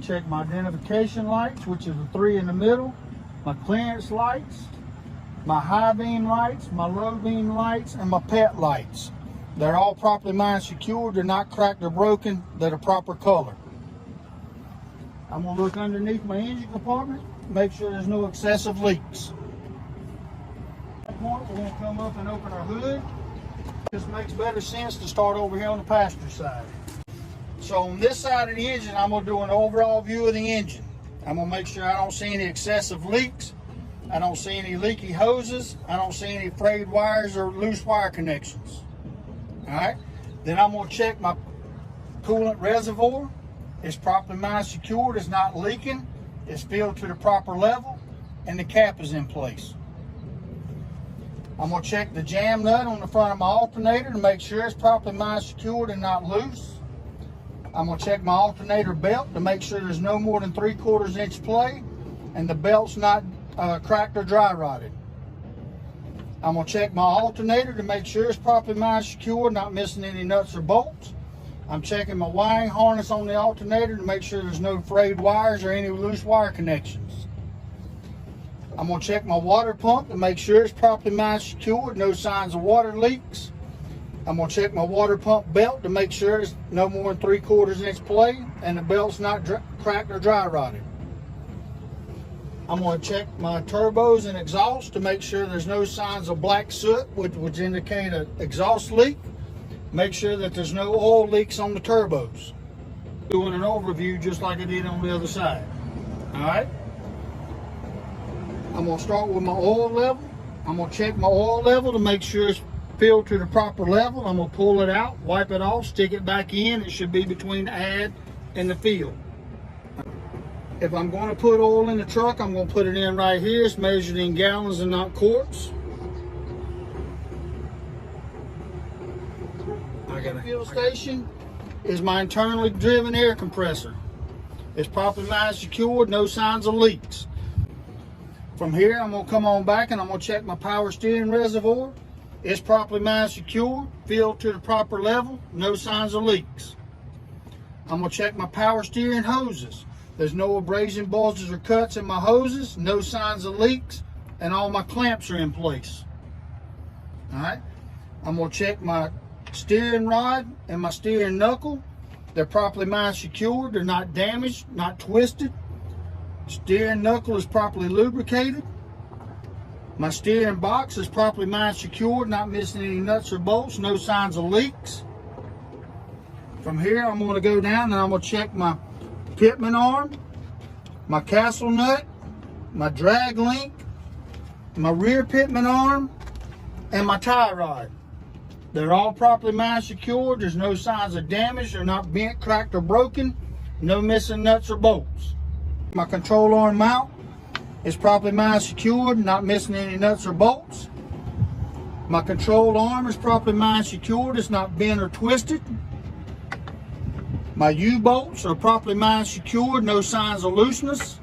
check my identification lights, which is the 3 in the middle, my clearance lights, my high beam lights, my low beam lights, and my pet lights. They're all properly mine secured. They're not cracked or broken. They're the proper color. I'm going to look underneath my engine compartment, make sure there's no excessive leaks. At that point, we're going to come up and open our hood. This makes better sense to start over here on the passenger side. So on this side of the engine, I'm going to do an overall view of the engine. I'm going to make sure I don't see any excessive leaks. I don't see any leaky hoses. I don't see any frayed wires or loose wire connections. All right. Then I'm going to check my coolant reservoir. It's properly mine secured. It's not leaking. It's filled to the proper level, and the cap is in place. I'm going to check the jam nut on the front of my alternator to make sure it's properly mine secured and not loose. I'm going to check my alternator belt to make sure there's no more than 3/4 inch play and the belt's not cracked or dry rotted. I'm going to check my alternator to make sure it's properly mine secured, not missing any nuts or bolts. I'm checking my wiring harness on the alternator to make sure there's no frayed wires or any loose wire connections. I'm going to check my water pump to make sure it's properly mine secured, no signs of water leaks. I'm going to check my water pump belt to make sure it's no more than 3/4 inch play and the belt's not cracked or dry rotted. I'm going to check my turbos and exhaust to make sure there's no signs of black soot, which would indicate an exhaust leak. Make sure that there's no oil leaks on the turbos. Doing an overview just like I did on the other side. All right. I'm going to start with my oil level. I'm going to check my oil level to make sure it's filled to the proper level. I'm going to pull it out, wipe it off, stick it back in. It should be between the add and the fill. If I'm going to put oil in the truck, I'm going to put it in right here. It's measured in gallons and not quarts. I got a fuel station is my internally driven air compressor. It's properly mine secured, no signs of leaks. From here, I'm going to come on back and I'm going to check my power steering reservoir. It's properly mine secured, filled to the proper level, no signs of leaks. I'm going to check my power steering hoses. There's no abrasion, bulges, or cuts in my hoses, no signs of leaks, and all my clamps are in place. All right. I'm going to check my steering rod and my steering knuckle. They're properly mine secured. They're not damaged, not twisted. Steering knuckle is properly lubricated. My steering box is properly mine secured, not missing any nuts or bolts, no signs of leaks. From here, I'm going to go down and I'm going to check my pitman arm, my castle nut, my drag link, my rear pitman arm, and my tie rod. They're all properly mine secured. There's no signs of damage. They're not bent, cracked, or broken. No missing nuts or bolts. My control arm mount is properly mine secured, not missing any nuts or bolts. My control arm is properly mine secured. It's not bent or twisted. My U-bolts are properly mine secured, no signs of looseness.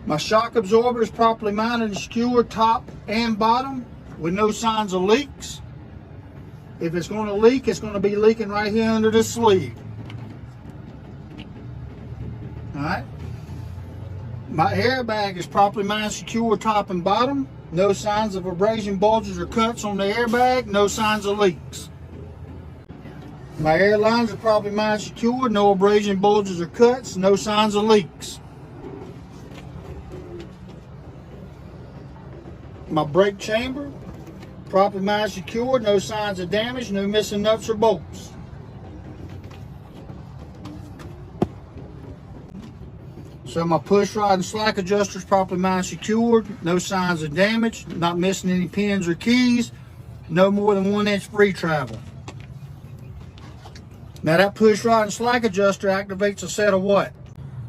My shock absorber is properly mined and secured top and bottom with no signs of leaks. If it's going to leak, it's going to be leaking right here under the sleeve. All right. My airbag is properly mine secured top and bottom. No signs of abrasion, bulges, or cuts on the airbag. No signs of leaks. My air lines are properly mine secured, no abrasion, bulges, or cuts, no signs of leaks. My brake chamber, properly mine secured, no signs of damage, no missing nuts or bolts. So my push rod and slack adjuster is properly mine secured, no signs of damage, not missing any pins or keys, no more than 1 inch free travel. Now that push rod and slack adjuster activates a set of what?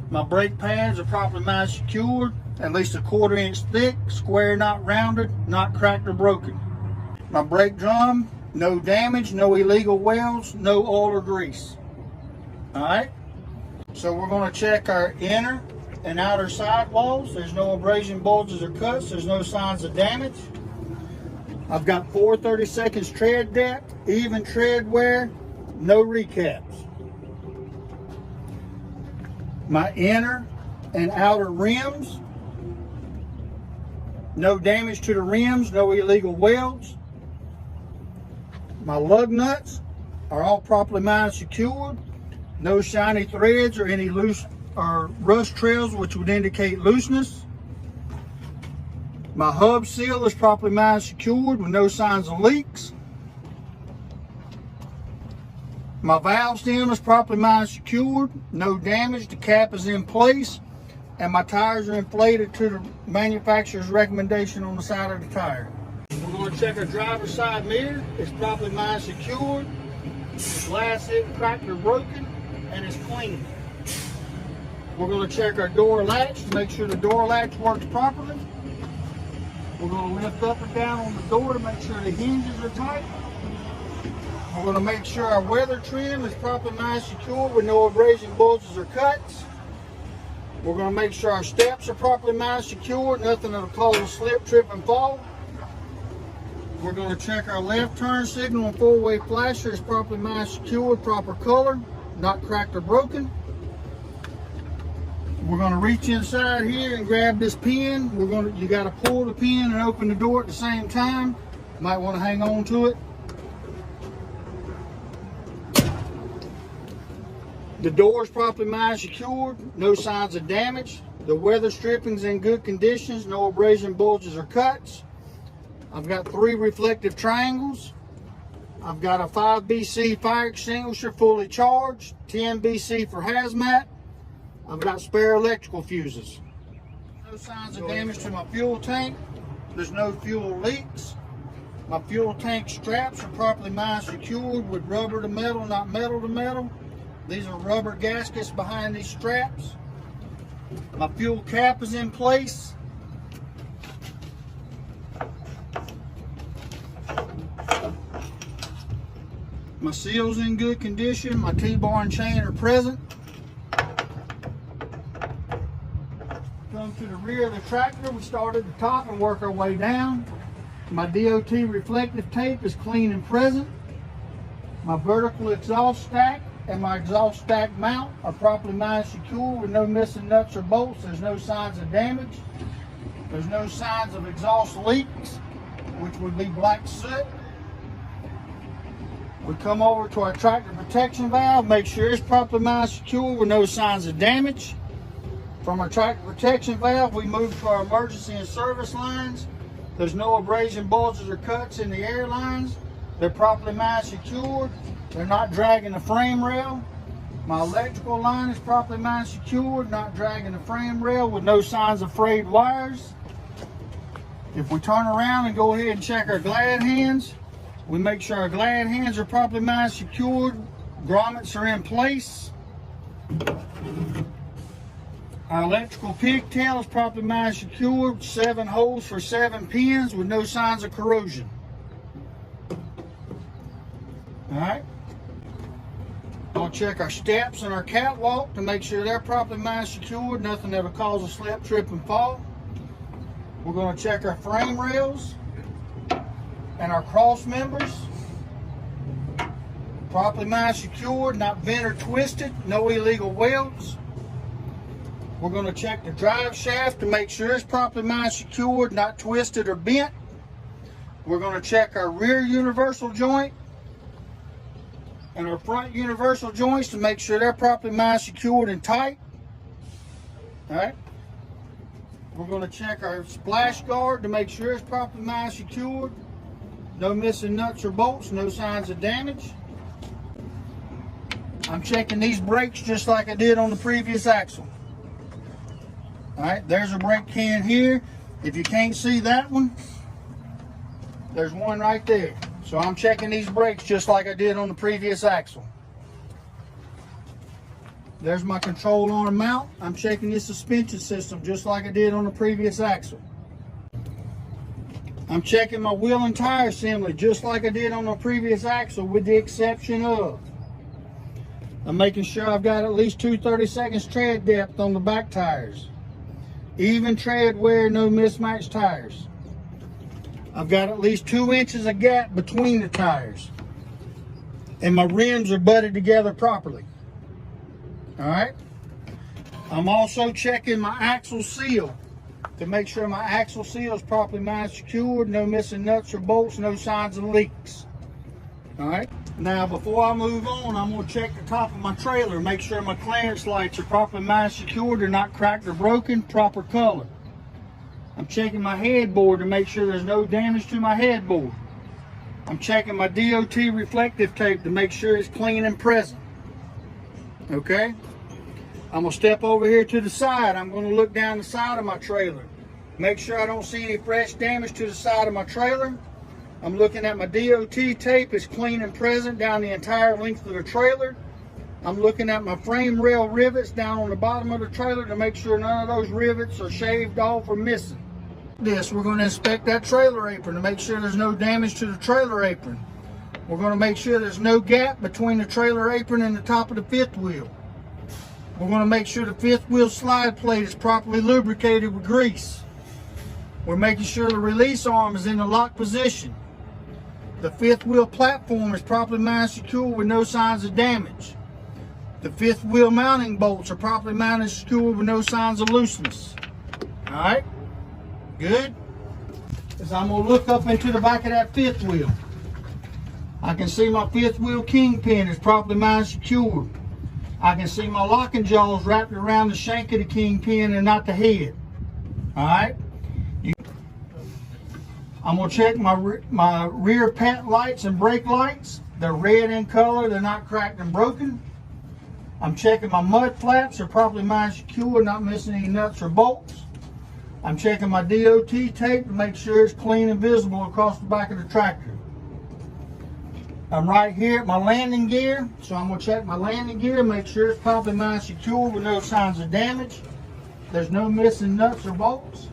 My brake pads are properly mine secured, at least 1/4 inch thick, square, not rounded, not cracked or broken. My brake drum, no damage, no illegal welds, no oil or grease. All right, so we're going to check our inner and outer sidewalls. There's no abrasion, bulges, or cuts. There's no signs of damage. I've got 4/32 tread depth, even tread wear, no recaps. my inner and outer rims. No damage to the rims, no illegal welds. My lug nuts are all properly mined, secured. No shiny threads or any loose or rust trails which would indicate looseness. My hub seal is properly mined, secured with no signs of leaks. My valve stem is properly mined, secured, no damage. The cap is in place, and my tires are inflated to the manufacturer's recommendation on the side of the tire. We're going to check our driver's side mirror. It's properly mined, secured. The glass isn't cracked or broken, and it's clean. We're going to check our door latch to make sure the door latch works properly. We're going to lift up and down on the door to make sure the hinges are tight. We're going to make sure our weather trim is properly mined, secure with no abrasion, bulges, or cuts. We're going to make sure our steps are properly mined, secure, nothing that'll cause a slip, trip, and fall. We're going to check our left turn signal and four-way flasher is properly mined, secure, proper color, not cracked or broken. We're going to reach inside here and grab this pin. You got to pull the pin and open the door at the same time. Might want to hang on to it. The door is properly mined, secured, no signs of damage. The weather stripping's in good conditions, no abrasion, bulges, or cuts. I've got 3 reflective triangles. I've got a 5 BC fire extinguisher fully charged, 10 BC for hazmat. I've got spare electrical fuses. No signs of damage to my fuel tank. There's no fuel leaks. My fuel tank straps are properly mined, secured with rubber to metal, not metal to metal. These are rubber gaskets behind these straps. My fuel cap is in place. My seal's in good condition. My T-bar and chain are present. Come to the rear of the tractor. We start at the top and work our way down. My DOT reflective tape is clean and present. My vertical exhaust stack and my exhaust stack mount are properly mined, secure with no missing nuts or bolts. There's no signs of damage. There's no signs of exhaust leaks, which would be black soot. We come over to our tractor protection valve, make sure it's properly mined, secure with no signs of damage. From our tractor protection valve, we move to our emergency and service lines. There's no abrasion, bulges, or cuts in the air lines. They're properly mined, secured. They're not dragging the frame rail. My electrical line is properly mined, secured, not dragging the frame rail with no signs of frayed wires. If we turn around and go ahead and check our glad hands, we make sure our glad hands are properly mined, secured. Grommets are in place. Our electrical pigtail is properly mined, secured. 7 holes for 7 pins with no signs of corrosion. All right. I'll check our steps and our catwalk to make sure they're properly mined, secured. Nothing that'll cause a slip, trip, and fall. We're going to check our frame rails and our cross members. Properly mined, secured, not bent or twisted, no illegal welds. We're going to check the drive shaft to make sure it's properly mined, secured, not twisted or bent. We're going to check our rear universal joint and our front universal joints to make sure they're properly mined, secured, and tight. All right. We're going to check our splash guard to make sure it's properly mined, secured. No missing nuts or bolts, no signs of damage. I'm checking these brakes just like I did on the previous axle. All right, there's a brake can here. If you can't see that one, there's one right there. So I'm checking these brakes just like I did on the previous axle. There's my control arm mount. I'm checking this suspension system just like I did on the previous axle. I'm checking my wheel and tire assembly just like I did on the previous axle, with the exception of I'm making sure I've got at least 2 30-second tread depth on the back tires. Even tread wear, no mismatched tires. I've got at least 2 inches of gap between the tires. And my rims are butted together properly. All right. I'm also checking my axle seal to make sure my axle seal is properly mounted, secured, no missing nuts or bolts, no signs of leaks. All right. Now, before I move on, I'm going to check the top of my trailer, make sure my clearance lights are properly mounted, secured, they're not cracked or broken, proper color. I'm checking my headboard to make sure there's no damage to my headboard. I'm checking my DOT reflective tape to make sure it's clean and present. Okay? I'm going to step over here to the side. I'm going to look down the side of my trailer. Make sure I don't see any fresh damage to the side of my trailer. I'm looking at my DOT tape. It's clean and present down the entire length of the trailer. I'm looking at my frame rail rivets down on the bottom of the trailer to make sure none of those rivets are shaved off or missing. We're going to inspect that trailer apron to make sure there's no damage to the trailer apron. We're going to make sure there's no gap between the trailer apron and the top of the fifth wheel. We're going to make sure the fifth wheel slide plate is properly lubricated with grease. We're making sure the release arm is in the lock position. The fifth wheel platform is properly mounted, secure with no signs of damage. The fifth wheel mounting bolts are properly mounted, secure with no signs of looseness. All right, good. As I'm going to look up into the back of that fifth wheel, I can see my fifth wheel kingpin is properly mounted, secured. I can see my locking jaws wrapped around the shank of the kingpin and not the head. All right. I'm going to check my rear pant lights and brake lights. They're red in color. They're not cracked and broken. I'm checking my mud flaps. They're properly mounted, secure, not missing any nuts or bolts. I'm checking my DOT tape to make sure it's clean and visible across the back of the tractor. I'm right here at my landing gear, so I'm going to check my landing gear, make sure it's properly mounted, secure with no signs of damage. There's no missing nuts or bolts.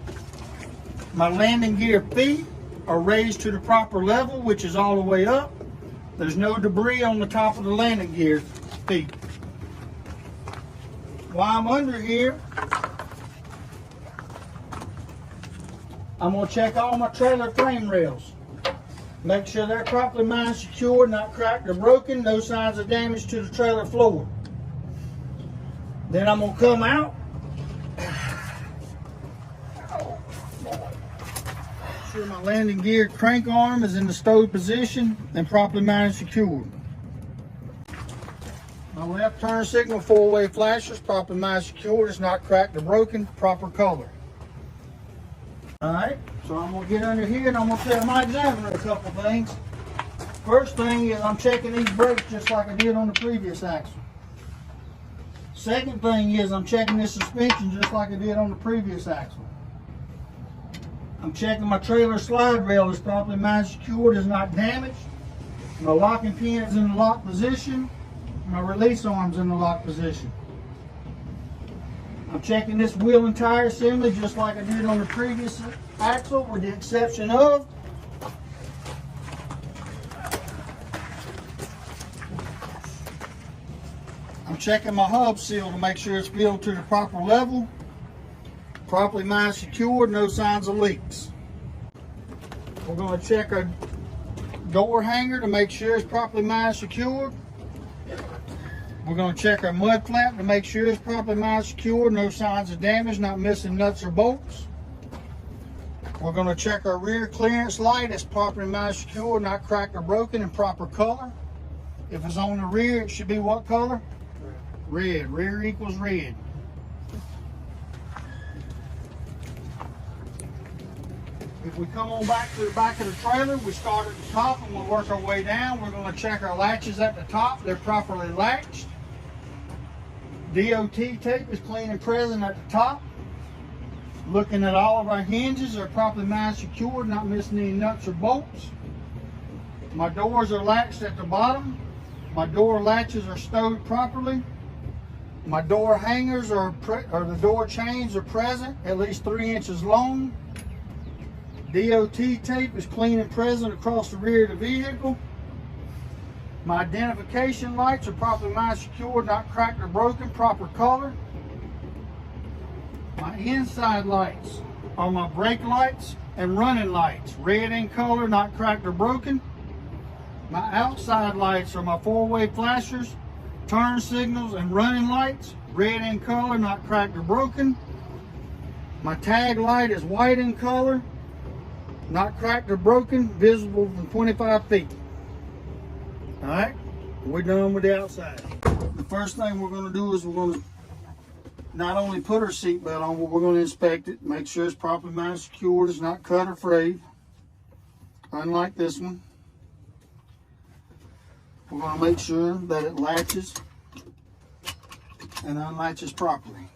My landing gear feet are raised to the proper level, which is all the way up. There's no debris on the top of the landing gear feet. While I'm under here, I'm going to check all my trailer frame rails. Make sure they're properly mounted, secured, not cracked or broken, no signs of damage to the trailer floor. Then I'm going to come out. Sure my landing gear crank arm is in the stowed position and properly mounted, secured. My left turn signal four-way flashers properly mounted, secured, it's not cracked or broken, proper color. Alright, so I'm going to get under here and I'm going to tell my examiner a couple things. First thing is I'm checking these brakes just like I did on the previous axle. Second thing is I'm checking this suspension just like I did on the previous axle. I'm checking my trailer slide rail is properly mounted, secured, is not damaged. My locking pin is in the lock position. My release arm's in the lock position. I'm checking this wheel and tire assembly just like I did on the previous axle, with the exception of I'm checking my hub seal to make sure it's filled to the proper level, properly mounted, secured, no signs of leaks. We're going to check our door hanger to make sure it's properly mounted, secured. We're going to check our mud flap to make sure it's properly mounted, secured, no signs of damage, not missing nuts or bolts. We're going to check our rear clearance light. It's properly mounted, secured, not cracked or broken, in proper color. If it's on the rear, it should be what color? Red. Rear equals red. If we come on back to the back of the trailer, we start at the top and we'll work our way down. We're going to check our latches at the top. They're properly latched. DOT tape is clean and present at the top. Looking at all of our hinges, they're properly mounted, secured, not missing any nuts or bolts. My doors are latched at the bottom. My door latches are stowed properly. My door hangers or the door chains are present, at least 3 inches long. DOT tape is clean and present across the rear of the vehicle. My identification lights are properly mounted, secured, not cracked or broken, proper color. My inside lights are my brake lights and running lights, red in color, not cracked or broken. My outside lights are my four-way flashers, turn signals, and running lights, red in color, not cracked or broken. My tag light is white in color, not cracked or broken, visible from 25 feet. All right, we're done with the outside. The first thing we're going to do is we're going to not only put our seatbelt on, but we're going to inspect it, make sure it's properly mounted, secured, it's not cut or frayed. Unlike this one, we're going to make sure that it latches and unlatches properly.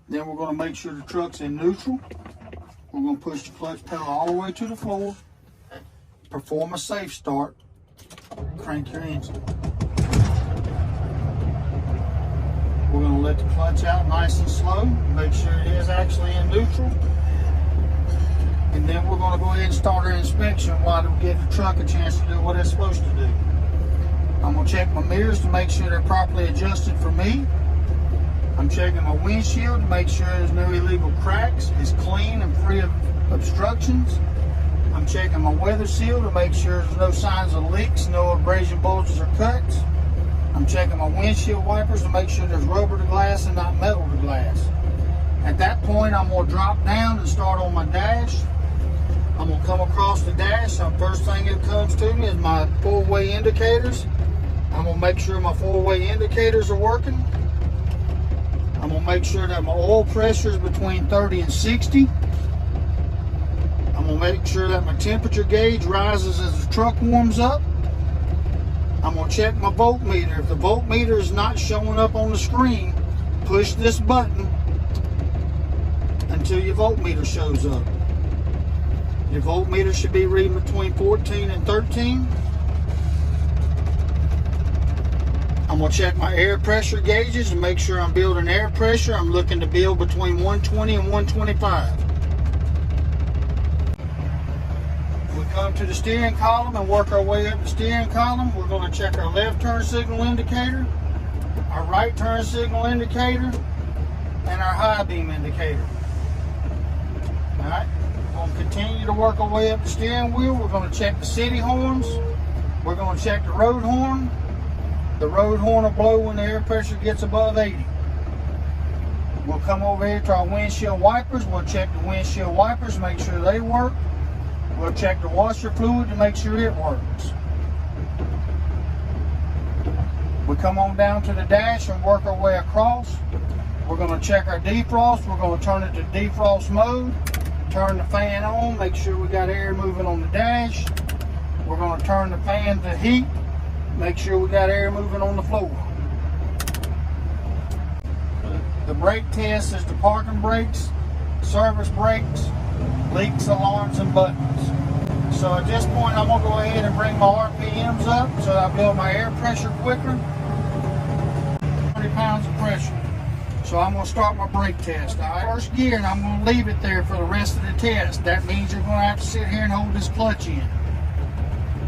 Then we're going to make sure the truck's in neutral. We're going to push the clutch pedal all the way to the floor, perform a safe start, crank your engine. We're going to let the clutch out nice and slow, make sure it is actually in neutral. And then we're going to go ahead and start our inspection while we give the truck a chance to do what it's supposed to do. I'm going to check my mirrors to make sure they're properly adjusted for me. I'm checking my windshield to make sure there's no illegal cracks, it's clean and free of obstructions. I'm checking my weather seal to make sure there's no signs of leaks, no abrasion bulges or cuts. I'm checking my windshield wipers to make sure there's rubber to glass and not metal to glass. At that point, I'm going to drop down and start on my dash. I'm going to come across the dash. The first thing that comes to me is my four-way indicators. I'm going to make sure my four-way indicators are working. I'm going to make sure that my oil pressure is between 30 and 60. I'm going to make sure that my temperature gauge rises as the truck warms up. I'm going to check my voltmeter. If the voltmeter is not showing up on the screen, push this button until your voltmeter shows up. Your voltmeter should be reading between 14 and 13. I'm going to check my air pressure gauges and make sure I'm building air pressure. I'm looking to build between 120 and 125. We come to the steering column and work our way up the steering column. We're going to check our left turn signal indicator, our right turn signal indicator, and our high beam indicator. All right, we're going to continue to work our way up the steering wheel. We're going to check the city horns. We're going to check the road horn. The road horn will blow when the air pressure gets above 80. We'll come over here to our windshield wipers. We'll check the windshield wipers, make sure they work. We'll check the washer fluid to make sure it works. We come on down to the dash and work our way across. We're going to check our defrost. We're going to turn it to defrost mode. Turn the fan on, make sure we got air moving on the dash. We're going to turn the fan to heat. Make sure we got air moving on the floor. The brake test is the parking brakes, service brakes, leaks, alarms, and buttons. So at this point, I'm going to go ahead and bring my RPMs up so that I build my air pressure quicker. 30 pounds of pressure. So I'm going to start my brake test. All right, first gear, and I'm going to leave it there for the rest of the test. That means you're going to have to sit here and hold this clutch in.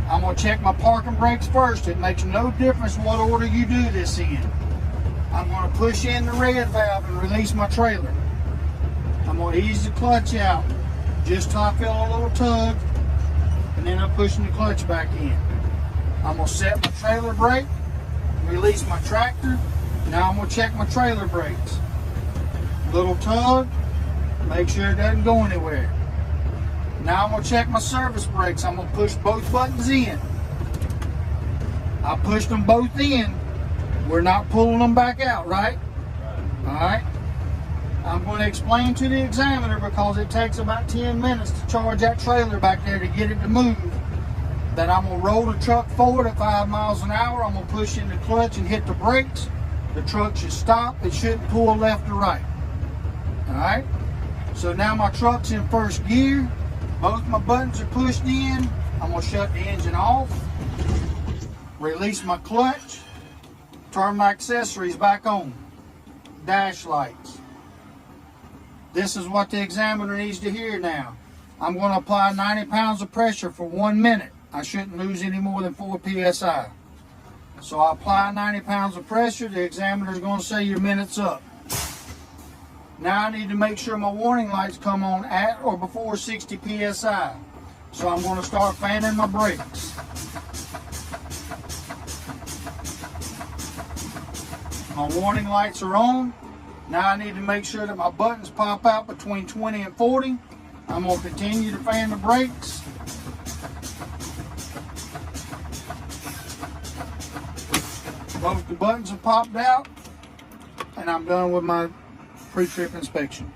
I'm going to check my parking brakes first. It makes no difference what order you do this in. I'm going to push in the red valve and release my trailer. I'm going to ease the clutch out just till I feel a little tug, and then I'm pushing the clutch back in. I'm going to set my trailer brake, release my tractor. Now I'm going to check my trailer brakes. Little tug, make sure it doesn't go anywhere. Now I'm going to check my service brakes. I'm going to push both buttons in. I pushed them both in. We're not pulling them back out, right? All right. I'm going to explain to the examiner, because it takes about 10 minutes to charge that trailer back there to get it to move, that I'm going to roll the truck forward at 5 miles an hour. I'm going to push in the clutch and hit the brakes. The truck should stop. It shouldn't pull left or right. All right. So now my truck's in first gear. Both my buttons are pushed in. I'm going to shut the engine off, release my clutch, turn my accessories back on. Dash lights. This is what the examiner needs to hear now. I'm going to apply 90 pounds of pressure for 1 minute. I shouldn't lose any more than 4 psi. So I apply 90 pounds of pressure. The examiner is going to say your minute's up. Now I need to make sure my warning lights come on at or before 60 psi. So I'm going to start fanning my brakes. My warning lights are on. Now I need to make sure that my buttons pop out between 20 and 40. I'm going to continue to fan the brakes. Both the buttons have popped out, and I'm done with my pre-trip inspection.